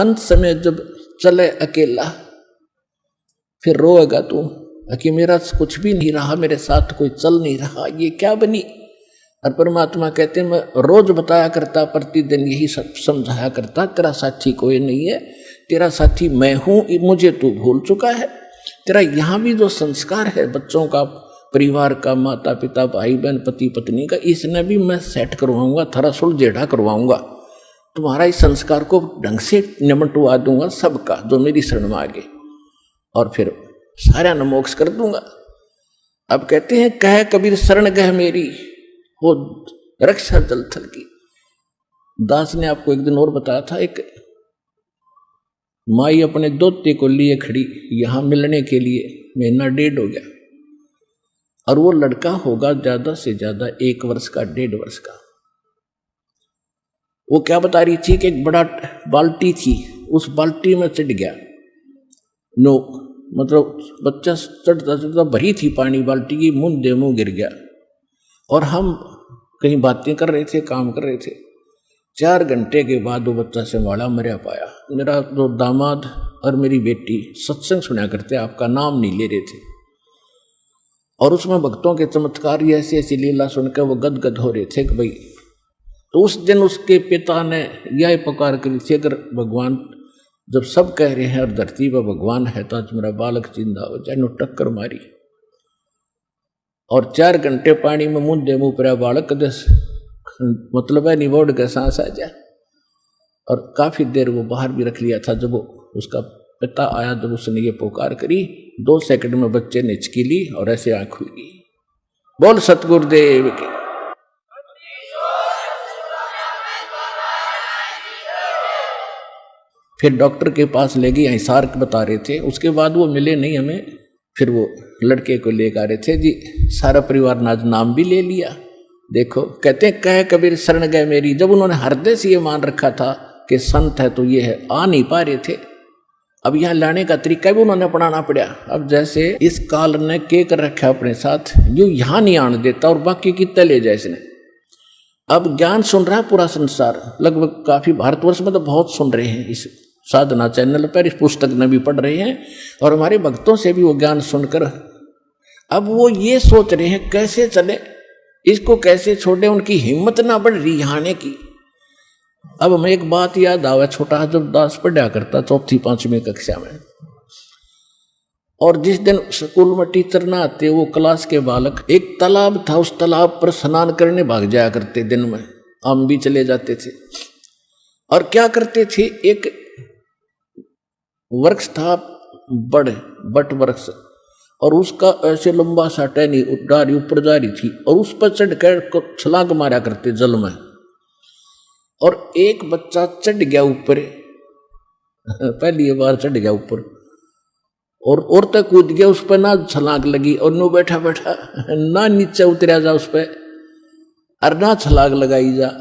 अंत समय जब चले अकेला फिर रोएगा तू कि मेरा कुछ भी नहीं रहा, मेरे साथ कोई चल नहीं रहा, ये क्या बनी। और परमात्मा कहते हैं मैं रोज बताया करता, प्रतिदिन यही सब समझाया करता, तेरा साथी कोई नहीं है, तेरा साथी मैं हूं, मुझे तू भूल चुका है। तेरा यहाँ भी जो संस्कार है बच्चों का, परिवार का, माता पिता, भाई बहन, पति पत्नी का, इसने भी मैं सेट करवाऊंगा, थोड़ा सुलझेड़ा करवाऊंगा, तुम्हारा इस संस्कार को ढंग से निमटवा दूंगा सबका जो मेरी शरण में आगे, और फिर सारा न मोक्ष कर दूंगा। अब कहते हैं कह कबीर शरण गह मेरी वो रक्षा जल थल की। दास ने आपको एक दिन और बताया था, एक माई अपने दोते को लिए खड़ी यहां मिलने के लिए, महीना 1.5 हो गया, और वो लड़का होगा ज्यादा से ज्यादा 1 वर्ष का, 1.5 वर्ष का। वो क्या बता रही थी कि एक बड़ा बाल्टी थी, उस बाल्टी में चढ़ गया, नो मतलब बच्चा चढ़ता चढ़ता भरी थी पानी बाल्टी की, मुंह दे मुंह गिर गया। और हम कहीं बातें कर रहे थे, काम कर रहे थे। 4 घंटे के बाद वो बच्चा संभाला, मरा पाया। मेरा जो दामाद और मेरी बेटी सत्संग सुना करते, आपका नाम नहीं ले रहे थे, और उसमें भक्तों के चमत्कार ऐसी ऐसी लीला सुनकर वो गदगद हो रहे थे कि भाई। तो उस दिन उसके पिता ने यह पुकार करी थी, अगर भगवान जब सब कह रहे हैं और धरती पर भगवान है तो आज मेरा बालक जिंदा हो जाए, नो टक्कर मारी। और 4 घंटे पानी में मुंह दे मुंह पर बालक दस मतलब है निबोड़ के सांस आ जाए। और काफी देर वो बाहर भी रख लिया था। जब वो उसका पिता आया, जब उसने ये पुकार करी, 2 सेकंड में बच्चे ने हिचकी ली और ऐसे आंख खुल गई। बोल सतगुरुदेव के। फिर डॉक्टर के पास ले गई, हिसार बता रहे थे। उसके बाद वो मिले नहीं हमें। फिर वो लड़के को लेकर आ रहे थे जी, सारा परिवार ने आज नाम भी ले लिया। देखो कहते हैं कह कबीर शरण गए मेरी। जब उन्होंने हृदय से ये मान रखा था कि संत है तो ये है, आ नहीं पा रहे थे। अब यहाँ लाने का तरीका भी उन्होंने अपनाना पड़ा। अब जैसे इस काल ने के कर रखा अपने साथ, यूं यहाँ नहीं आने देता और बाकी कितने ले जाए इसने। अब ज्ञान सुन रहा है पूरा संसार, लगभग काफी भारतवर्ष में तो बहुत सुन रहे हैं इस साधना चैनल पर, इस पुस्तक में भी पढ़ रहे हैं और हमारे भक्तों से भी वो ज्ञान सुनकर अब वो ये सोच रहे हैं कैसे चले, इसको कैसे छोड़े। उनकी हिम्मत ना बढ़ रही आने की। अब हमें एक बात याद आवा, छोटा जब दास पढ़ा करता 4वीं 5वीं कक्षा में, और जिस दिन स्कूल में टीचर ना आते, वो क्लास के बालक, एक तालाब था, उस तालाब पर स्नान करने भाग जाया करते। दिन में हम भी चले जाते थे। और क्या करते थे, एक वृक्ष था बट वृक्ष, और उसका ऐसे लंबा सा टहनी डारी ऊपर जा रही थी, और उस पर चढ़कर छलांग मारा करते जल में। और एक बच्चा चढ़ गया ऊपर, पहली बार चढ़ गया ऊपर, और तक कूद गया उस पर, ना छलांग लगी, और नो बैठा बैठा ना नीचे उतरा जा उस पर, और ना छलांग लगाई जा।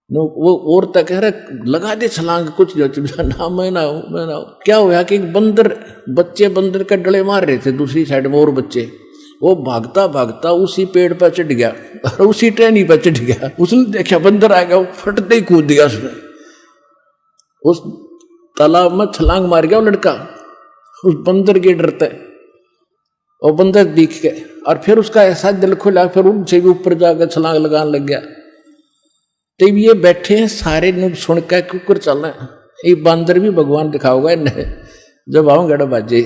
नो वो और तक कह रहे लगा दे छलांग, कुछ ना मैं ना हूं। क्या हुआ कि बंदर, बच्चे बंदर का डले मार रहे थे दूसरी साइड में, और बच्चे वो भागता भागता उसी पेड़ पर चढ़ गया और उसी टहनी पर चढ़ गया। उसने देखा बंदर आ गया, वो फटते ही कूद दिया उसने, उस तालाब में छलांग मार गया वो लड़का उस बंदर के डरते। और बंदर दिख के, और फिर उसका ऐसा दिल खुला, फिर उनसे भी ऊपर जाकर छलांग लगाने लग गया। तब ये बैठे हैं सारे नुक सुन के कुकर चलना, ये बंदर भी भगवान दिखाओगा इन्हें जब आऊंगा बाजे।